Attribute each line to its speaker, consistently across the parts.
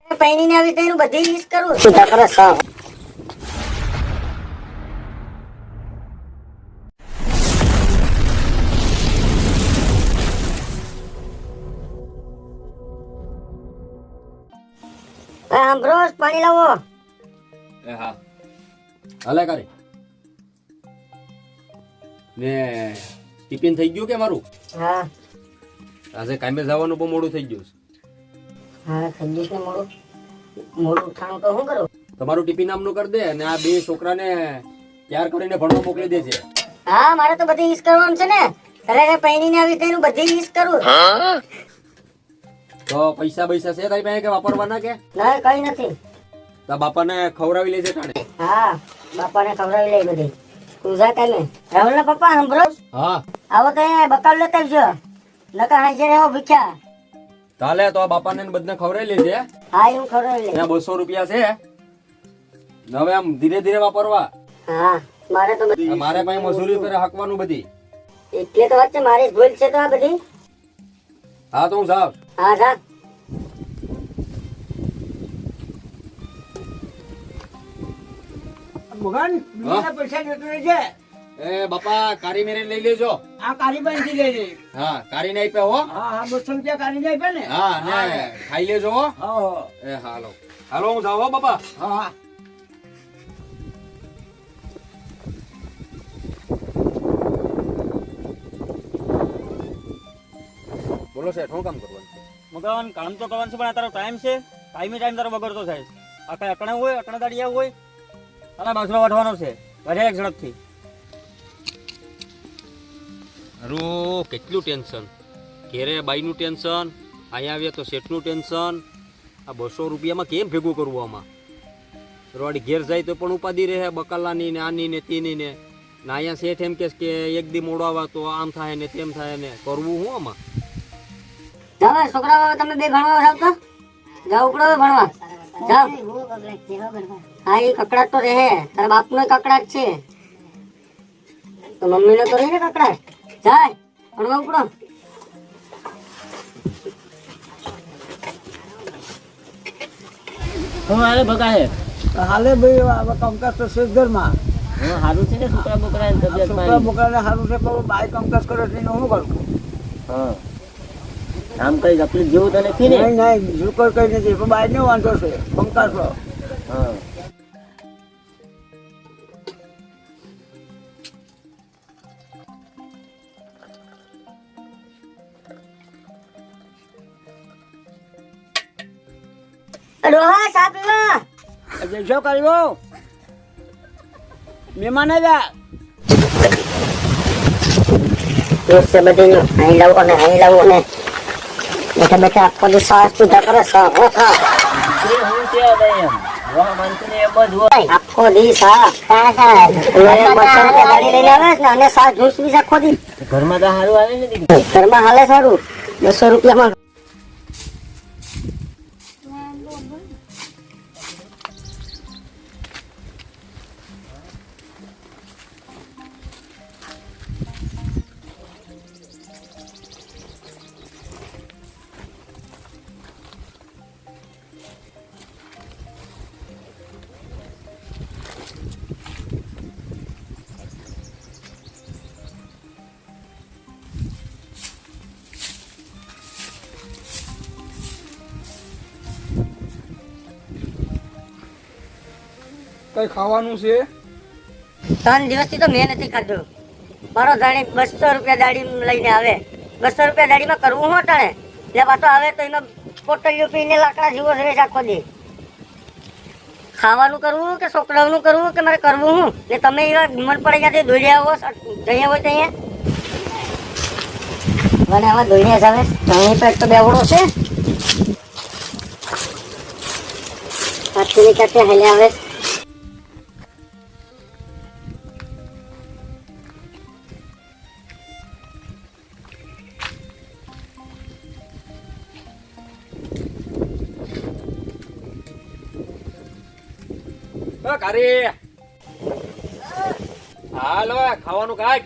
Speaker 1: પૈણી ને આવી તેનું બધી યુઝ કરું સુધા કરે સા બ્રોસ પાણી લાવો.
Speaker 2: એ હા હાલે કરી ને ટિફિન થઈ ગયું કે મારું?
Speaker 1: હા
Speaker 2: આજે કામે જવાનું બહુ મોડું થઈ ગયું છે.
Speaker 1: હા થઈ ગયું છે મોડું. મોડું ઉઠાણું તો શું કરું?
Speaker 2: તમારું ટિફિન નામનું કરી દે અને આ બે છોકરાને તૈયાર કરીને ભણવા મોકલી દે છે.
Speaker 1: હા મારે તો બધી યુઝ કરવાનું છે ને. અરે પૈણી ને આવી તેનું બધી યુઝ કરું.
Speaker 2: તો પૈસા પૈસા છે તારી પાસે કે વાપરવાના કે?
Speaker 1: ના કઈ નથી.
Speaker 2: તા બાપાને ખવડાવી લેજે તાણે.
Speaker 1: હા બાપાને ખવડાવી લે બધી. તું જા કામે. રાહુલ ના પપ્પા સાંભળો.
Speaker 2: હા
Speaker 1: આવો તો અહીંયા બકાલ લેતા આવજો. નકા હાજર રહો ભૂખ્યા.
Speaker 2: ચાલે તો આ બાપાને ને બધાને ખવડાવી લેજે.
Speaker 1: હા હું ખવડાવી લે.
Speaker 2: ત્યાં 200 રૂપિયા છે. હવે આમ ધીરે ધીરે વાપરવા.
Speaker 1: હા મારે તો બધી
Speaker 2: મારે પાસે મજૂરી કરે હાકવાનું બધી.
Speaker 1: એટલે તો વાત છે મારી ભૂલ છે તો આ બધી.
Speaker 2: હા તો હું જાઉં.
Speaker 1: હા જા.
Speaker 3: મગન બીજા પૈસા દેતો રહેજે.
Speaker 2: એ બાપા કારી મેરે લઈ લેજો.
Speaker 3: આ કારી બંધી લેજે.
Speaker 2: હા કારી નહીં પે હો.
Speaker 3: હા હા 200 રૂપિયા કારી જાય પે ને.
Speaker 2: હા ને ખાઈ લેજો હો.
Speaker 3: હા
Speaker 2: એ હાલો હાલો હું જાઉં હો બાપા.
Speaker 3: હા
Speaker 2: બોલો શેઠ શું કામ કરવાનું?
Speaker 4: મગન કામ તો કરવાનું છે પણ આ તારો ટાઈમ છે. ટાઈમે તારો બગડતો થાય. આ કઈ અટણા હોય અટણા દાડિયા હોય અને બાજરો વાઢવાનો છે. વધે એક ઝડપથી.
Speaker 2: અરું કેટલું ટેન્શન. ઘેરે બાઈનું ટેન્શન, અહીંયા આવીએ તો શેઠનું ટેન્શન. આ 200 રૂપિયામાં કેમ ભેગું કરવું આમાં? રોડી ઘેર જાય તો પણ ઉપાધિ રહે બકાલાની ને આની ને તેની ને. અહીંયા શેઠ એમ કે એક દી મોડો આવે તો આમ થાય ને તેમ થાય ને કરવું શું આમાં?
Speaker 1: જાઓ છોકરાઓ તમે બે ભણવા જાવ તો જાવ ઉપડો ભણવા જાવ. હા એ કકડાટ તો રહે. તારા બાપ નો કકડાટ છે તો મમ્મી નો તો રહે ને કકડાટ. જાય ભણવા ઉપડો.
Speaker 4: હું હાલે ભગા હે.
Speaker 3: હાલે ભાઈ કામકાજ તો છે જ ઘરમાં.
Speaker 4: સારું છે ને છોકરા બોકરા તબિયત
Speaker 3: છોકરા બોકરાને સારું છે પણ બાય કામકાજ કરે છે એનું શું કરું?
Speaker 4: હા આમ કઈ તકલીફ જેવું તો નથી ને?
Speaker 3: નહીં નહીં બીજું કોઈ કઈ નથી પણ બાય ને વાંધો છે કામકાજ નો.
Speaker 4: હા
Speaker 1: રોહા સા પીવા.
Speaker 3: જઈશો કર્યો મહેમાન આવ્યા.
Speaker 1: દોસ્ત છે બધી અહીં લાવો અને અહીં લાવો અને બેઠા બેઠા આખો દિવસ સાસ સુધા કરે સા હો ખા.
Speaker 4: હું છે હવે એમ વાહ માનતું ને એ બધું હોય.
Speaker 1: આખો દિવસ હા ખા ખા. મસાલા ગાડી લઈને આવે છે ને અને સાસ જ્યુસ બી આખો દી.
Speaker 4: ઘરમાં તો સારું આવે ને દીદી.
Speaker 1: ઘરમાં હાલે સારું 200 રૂપિયામાં.
Speaker 3: કઈ ખાવાનું છે?
Speaker 1: 3 દિવસથી તો મેં નથી ખાધું. મારો ધાણી 200 રૂપિયા દાડી લઈને આવે. 200 રૂપિયા દાડીમાં કરવું શું તાણે? એટલે પાછો આવે તો એમાં પોટલીઓ પીને લાકડા જીવો રહે આખો દી. ખાવાનું કરવું કે છોકરાઓનું કરવું કે મારે કરવું શું? એટલે તમે એવા મન પડે ત્યાંથી દોડી આવો જઈએ હોય ત્યાં. મને આમાં દોડીને જ આવે. ધાણી પેટ તો બેવડો છે. હાથની કાંઠે હાલે આવે.
Speaker 2: કારી હાલો ખાવાનું કાઢ.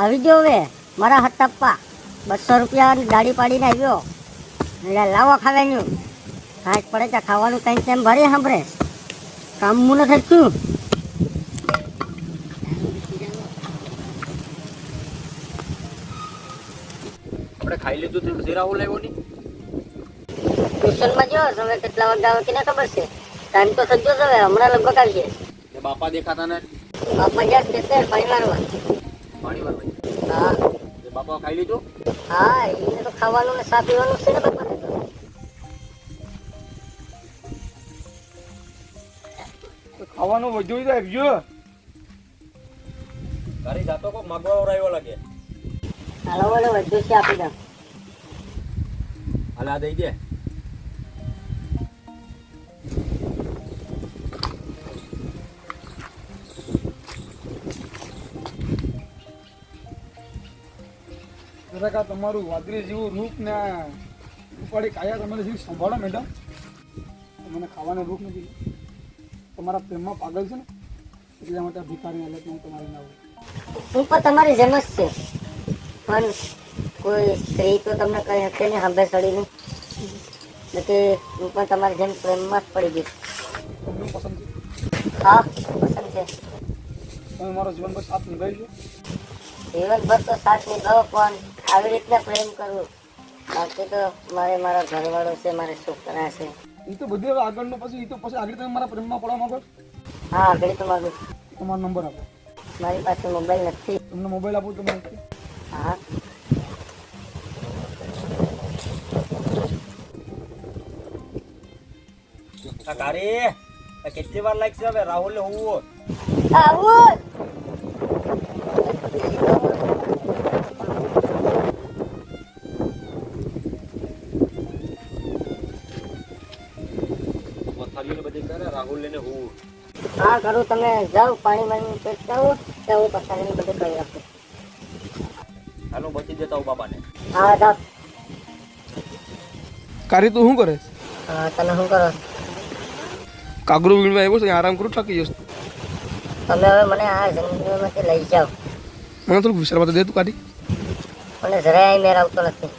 Speaker 1: આવી ગયો હવે મારા હાથ ટપ્પા. ₹200 દાઢી પાડીને આવ્યો એટલે લાવો ખાવાનું હાથ પડે ત્યાં ખાવાનું કઈ તેમ ભરી સાંભળે કામ મું નથી થયું.
Speaker 2: આપણે ખાઈ લીધું તો પછી રાહુલ આવ્યો નહીં.
Speaker 1: ટ્યુશનમાં જો તમે કેટલા વાગે આવે કે ના ખબર છે. ટાઈમ તો થયો છે હવે હમણાં લગભગ આવીએ.
Speaker 2: ને બાપા દેખાતા ને
Speaker 1: બાપા જ્યાં છે તે પાણી મારવા.
Speaker 2: પાણી વાર
Speaker 1: હા
Speaker 2: બાપા ખાઈ લીધું.
Speaker 1: હા એને તો ખાવાનું ને સા પીવાનું છે ને બાપાને તો.
Speaker 3: ખાવાનું વધ્યું તો આપજો.
Speaker 2: તારી જાતો કોક માગવા આવ્યો લાગે.
Speaker 1: હાલો બોલો વધુ છે આપી દો.
Speaker 2: હાલે આ દઈ દે.
Speaker 3: જરાક આ તમારું વાદળી જેવું રૂપ ને ઉપાડી કાયા તમારે જેવી સંભાળો મેડમ. મને ખાવાનું રૂપ નથી. તમારા પ્રેમમાં પાગલ છે ને એટલા માટે ભિખારી હાલત હું તમારી ના આવું.
Speaker 1: હું પણ તમારી જેમ જ છે પણ કોઈ સ્ત્રી તો તમને કહી શકે ને સાંભળે સડીને એટલે હું પણ તમારી જેમ પ્રેમમાં જ પડી ગઈ.
Speaker 3: તમને પસંદ છે.
Speaker 1: હા પસંદ છે.
Speaker 3: તમે મારો જીવનભર સાથ નિભાવ્યો છે.
Speaker 1: જીવનભર તો સાથ નિભાવો પણ આવી રીતના પ્રેમ કરવું. બાકી તો મારે મારા ઘરવાળો છે મારે છોકરા છે.
Speaker 3: એ તો બધી હવે આગળનું પછી એ તો પછી આગળ તમે મારા પ્રેમમાં પડવા માંગો છો.
Speaker 1: હા આગળ તો માગું.
Speaker 3: તમારો નંબર આપો.
Speaker 1: મારી પાસે મોબાઈલ નથી.
Speaker 3: તમને મોબાઈલ આપો તમે.
Speaker 1: હા
Speaker 2: કારી કેટલી વાર લાગશે હવે રાહુલ ને હું
Speaker 1: આવું
Speaker 2: પથારીને બધી કરે રાહુલ ને હું.
Speaker 1: હા કરું. તમે જાઓ પાણી મારી પેક કરો તો હું પસારીને બધું કરી રાખું.
Speaker 2: હાલો બચી દેતા હું બાબાને.
Speaker 1: હા જાઓ.
Speaker 3: કાર્ય તું શું કરે?
Speaker 1: હા તમે શું કરો?
Speaker 3: કાગરું વીણવા આવ્યો છે આરામ કરું થાકી જશે.
Speaker 1: તમે હવે મને આ જંગલમાંથી લઈ જાઓ.
Speaker 3: મને થોડુંક વિચારવા તો દે તું કાઢી.
Speaker 1: મને જરાય મેર આવતો નથી.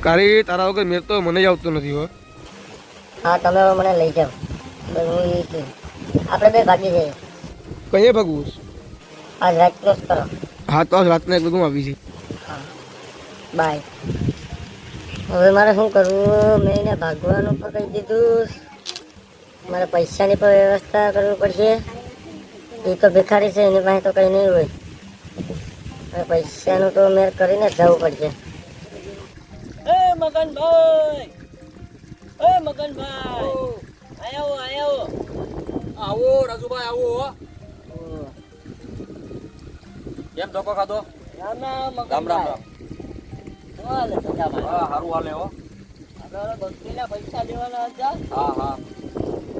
Speaker 3: કારી તારા વગર મેર તો મને જ આવતો નથી હો.
Speaker 1: હા તમે હવે મને લઈ જાઓ. બસ હું એ છું. આપણે બે ભાગી જઈએ.
Speaker 3: કહીએ ભાગવું?
Speaker 1: આજ રાત ક્રોસ કરો.
Speaker 3: હા તો આજ રાતના એક બધું આવી છે.
Speaker 1: બાય. હવે મારે શું કરવું? મેં એને ભાગવાનું પણ કહી દીધું. મારે પૈસાની પણ વ્યવસ્થા કરવી પડશે. એ તો ભિખારી છે એની પાસે તો કંઈ નહીં હોય. હવે પૈસાનું તો મેર કરીને જ જવું પડશે.
Speaker 5: એ મગનભાઈ, એ મગનભાઈ, આવો.
Speaker 2: આવો રાજુભાઈ આવો. કેમ ધોકો ખાધો?
Speaker 5: રામ રામ
Speaker 2: રામ રામ રામ.
Speaker 5: શું હાલે સજાભાઈ?
Speaker 2: હા સારું હાલે હો.
Speaker 5: આપણે બકરીના પૈસા દેવાના હતા.
Speaker 2: હા હા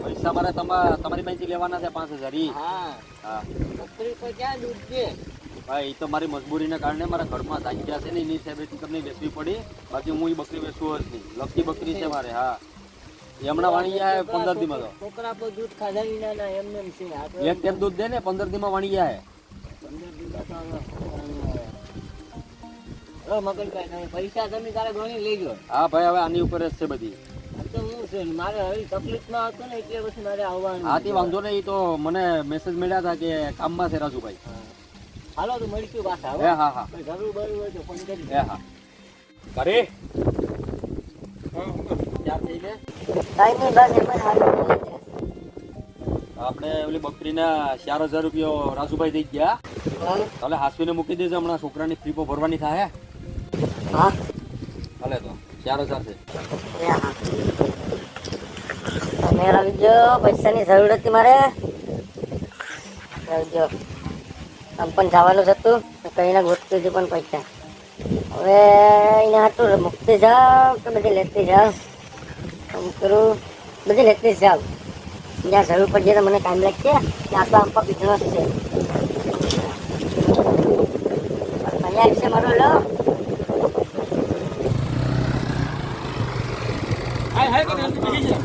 Speaker 2: પૈસા મારે તમારી પાસેથી લેવાના છે 5000 ઈ.
Speaker 5: હા,
Speaker 2: હા
Speaker 5: બકરી તો ક્યાં દૂધ છે?
Speaker 2: ભાઈ એ તો મારી મજબૂરીના કારણે મારા ઘરમાં જાગ્યા છે ને એની હિસાબે કંપની બેસવી પડી. બાકી હું એ બકરી બેસવું જ નહીં. લખી બકરી છે મારે. હા એ હમણાં વાણી જાય 15 દીમાં તો.
Speaker 5: છોકરા પર દૂધ ખાધા વિના ના એમને એમ છે. આ તો
Speaker 2: એક ટાઈમ દૂધ દે ને 15 દીમાં વાણી જાય.
Speaker 5: 15 દિવસ તો હવે મગનભાઈ તમે પૈસા તમે તારે ગણી લેજો.
Speaker 2: હા ભાઈ હવે આની ઉપર જ છે બધી.
Speaker 5: આ તો હું છે મારે હવે તકલીફમાં હતો ને એટલે પછી મારે આવવાનું.
Speaker 2: હાથી વાંધો નહીં. તો મને મેસેજ મળ્યા હતા કે કામમાં છે રાજુભાઈ.
Speaker 5: હાલો તો મળીશું પાછા.
Speaker 2: હે હા હા
Speaker 5: કોઈ જરૂર બરું હોય તો ફોન કરી.
Speaker 2: હે હા કરે ત્યાર થઈ ગયે.
Speaker 1: કાંઈ નહીં બસ એમ જ હાલું.
Speaker 2: આપણે ઓલી બકરીના 4000 રૂપિયા રાજુભાઈ દઈ ગયા. તાલે હાસવીને મૂકી દેજો. હમણાં છોકરાની ફી ભરવાની થાય.
Speaker 1: હા
Speaker 2: હાલે તો 4000 છે.
Speaker 1: હા તમે આવી જાઓ. પૈસાની જરૂર હતી મારે. આવી જાઓ. આમ પણ જવાનું જ હતું કહીને ગોતતી હતી પણ પૈસા. હવે એને હતું મૂકતી જાઓ કે બધી લેતી જાઓ. આમ કરું બધી લેતી જાઓ. જ્યાં જરૂર પડશે તો મને ટાઈમ લાગશે. ત્યાં તો આમ પણ બિઝનેસ છે. અહીંયા છે મારો લો.
Speaker 3: હાય કે નહીં બીજી છે.